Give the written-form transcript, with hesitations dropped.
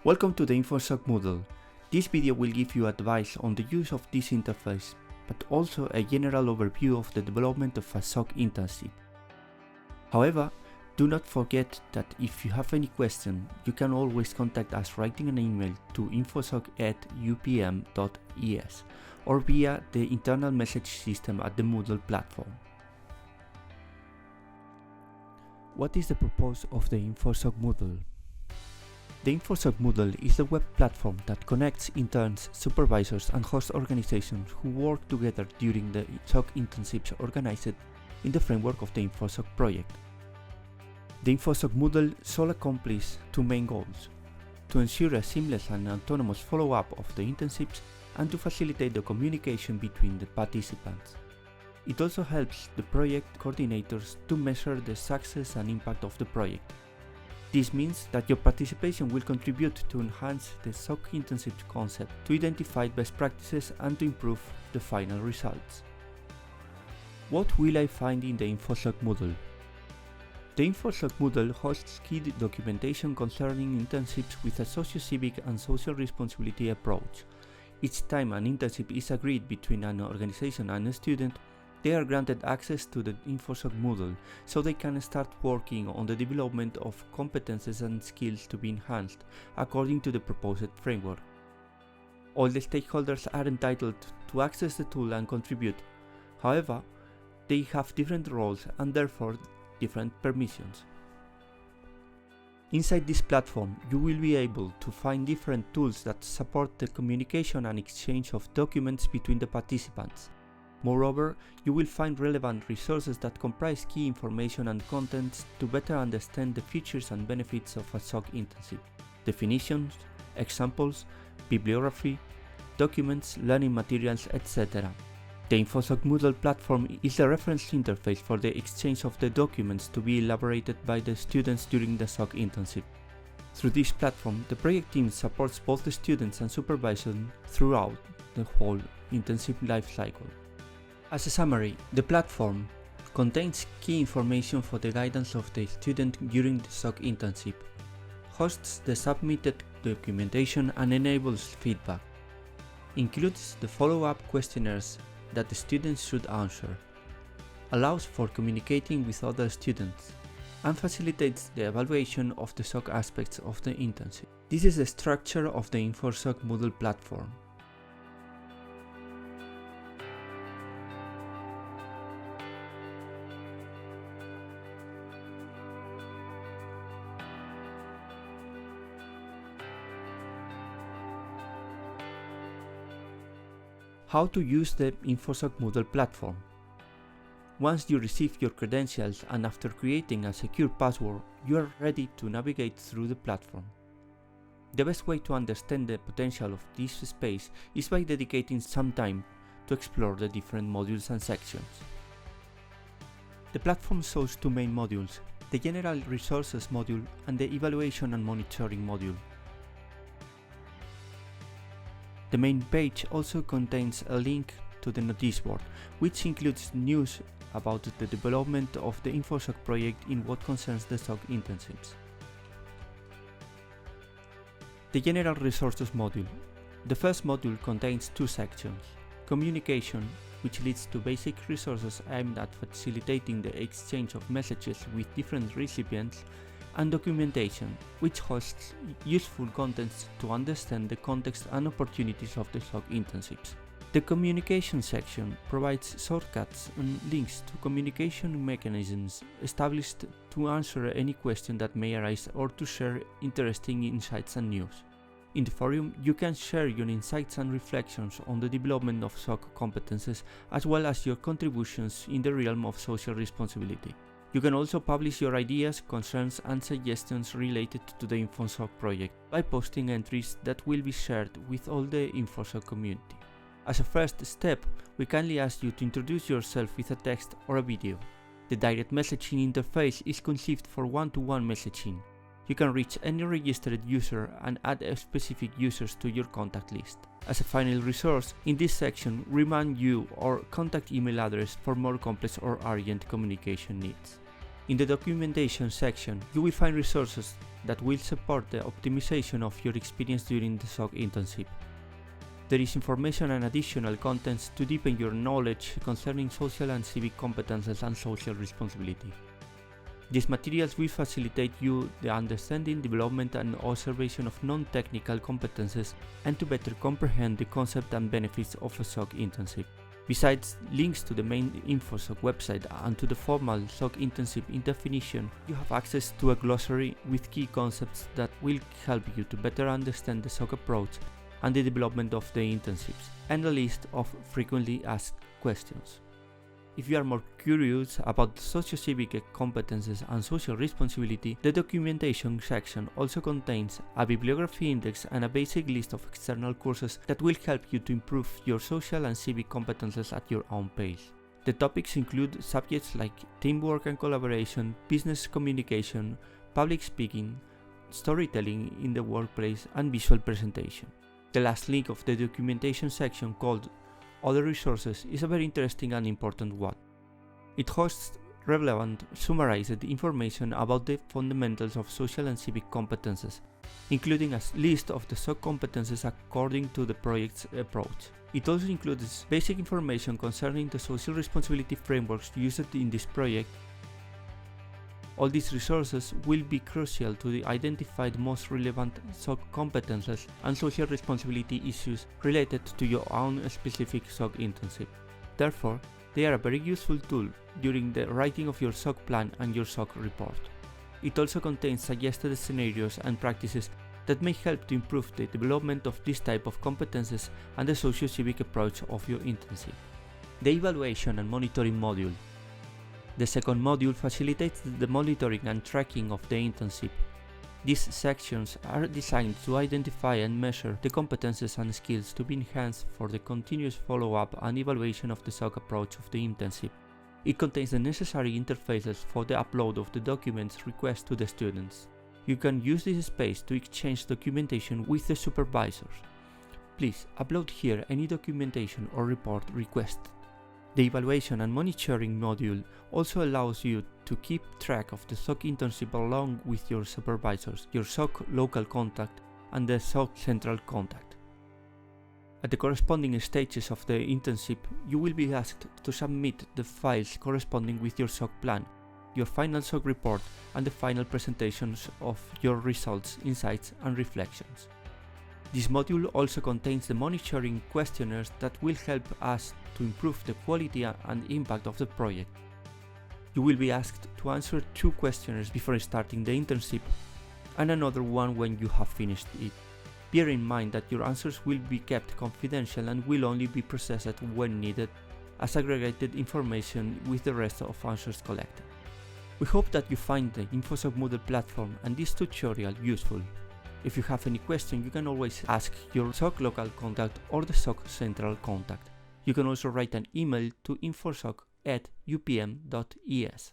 Welcome to the IN4SOC Moodle. This video will give you advice on the use of this interface, but also a general overview of the development of a SOC internship. However, do not forget that if you have any question, you can always contact us writing an email to infosoc@upm.es or via the internal message system at the Moodle platform. What is the purpose of the IN4SOC Moodle? The IN4SOC Moodle is a web platform that connects interns, supervisors and host organizations who work together during the SOC internships organized in the framework of the IN4SOC project. The IN4SOC Moodle solely accomplishes two main goals: to ensure a seamless and autonomous follow-up of the internships and to facilitate the communication between the participants. It also helps the project coordinators to measure the success and impact of the project. This means that your participation will contribute to enhance the SOC internship concept, to identify best practices and to improve the final results. What will I find in the IN4SOC Moodle? The IN4SOC Moodle hosts key documentation concerning internships with a socio-civic and social responsibility approach. Each time an internship is agreed between an organization and a student, they are granted access to the IN4SOC Moodle so they can start working on the development of competences and skills to be enhanced according to the proposed framework. All the stakeholders are entitled to access the tool and contribute. However, they have different roles and therefore different permissions. Inside this platform, you will be able to find different tools that support the communication and exchange of documents between the participants. Moreover, you will find relevant resources that comprise key information and contents to better understand the features and benefits of a SOC internship. Definitions, examples, bibliography, documents, learning materials, etc. The IN4SOC Moodle platform is the reference interface for the exchange of the documents to be elaborated by the students during the SOC internship. Through this platform, the project team supports both the students and supervisors throughout the whole internship life cycle. As a summary, the platform contains key information for the guidance of the student during the SOC internship, hosts the submitted documentation and enables feedback, includes the follow-up questionnaires that the students should answer, allows for communicating with other students, and facilitates the evaluation of the SOC aspects of the internship. This is the structure of the IN4SOC Moodle platform. How to use the IN4SOC Moodle platform. Once you receive your credentials and after creating a secure password, you are ready to navigate through the platform. The best way to understand the potential of this space is by dedicating some time to explore the different modules and sections. The platform shows two main modules: the General Resources module and the Evaluation and Monitoring module. The main page also contains a link to the notice board, which includes news about the development of the IN4SOC project in what concerns the SOC internships. The General Resources module. The first module contains two sections: Communication, which leads to basic resources aimed at facilitating the exchange of messages with different recipients, and Documentation, which hosts useful contents to understand the context and opportunities of the SOC internships. The Communication section provides shortcuts and links to communication mechanisms established to answer any question that may arise or to share interesting insights and news. In the forum, you can share your insights and reflections on the development of SOC competences as well as your contributions in the realm of social responsibility. You can also publish your ideas, concerns and suggestions related to the IN4SOC project by posting entries that will be shared with all the IN4SOC community. As a first step, we kindly ask you to introduce yourself with a text or a video. The direct messaging interface is conceived for one-to-one messaging. You can reach any registered user and add specific users to your contact list. As a final resource, in this section, remind you or contact email address for more complex or urgent communication needs. In the documentation section, you will find resources that will support the optimization of your experience during the SOC internship. There is information and additional contents to deepen your knowledge concerning social and civic competences and social responsibility. These materials will facilitate you the understanding, development and observation of non-technical competences and to better comprehend the concept and benefits of a SOC internship. Besides links to the main IN4SOC website and to the formal SOC internship in definition, you have access to a glossary with key concepts that will help you to better understand the SOC approach and the development of the internships, and a list of frequently asked questions. If you are more curious about socio-civic competences and social responsibility, the documentation section also contains a bibliography index and a basic list of external courses that will help you to improve your social and civic competences at your own pace. The topics include subjects like teamwork and collaboration, business communication, public speaking, storytelling in the workplace, and visual presentation. The last link of the documentation section, called Other Resources, is a very interesting and important one. It hosts relevant, summarized information about the fundamentals of social and civic competences, including a list of the SOC competences according to the project's approach. It also includes basic information concerning the social responsibility frameworks used in this project. All these resources will be crucial to identify the most relevant SOC competences and social responsibility issues related to your own specific SOC internship. Therefore, they are a very useful tool during the writing of your SOC plan and your SOC report. It also contains suggested scenarios and practices that may help to improve the development of this type of competences and the socio-civic approach of your internship. The evaluation and monitoring module. The second module facilitates the monitoring and tracking of the internship. These sections are designed to identify and measure the competences and skills to be enhanced for the continuous follow-up and evaluation of the SOC approach of the internship. It contains the necessary interfaces for the upload of the documents requested to the students. You can use this space to exchange documentation with the supervisors. Please upload here any documentation or report requested. The evaluation and monitoring module also allows you to keep track of the SOC internship along with your supervisors, your SOC local contact, and the SOC central contact. At the corresponding stages of the internship, you will be asked to submit the files corresponding with your SOC plan, your final SOC report, and the final presentations of your results, insights, and reflections. This module also contains the monitoring questionnaires that will help us to improve the quality and impact of the project. You will be asked to answer 2 questionnaires before starting the internship and another one when you have finished it. Bear in mind that your answers will be kept confidential and will only be processed when needed as aggregated information with the rest of answers collected. We hope that you find the IN4SOC Moodle platform and this tutorial useful. If you have any question, you can always ask your SOC local contact or the SOC central contact. You can also write an email to infosec@upm.es.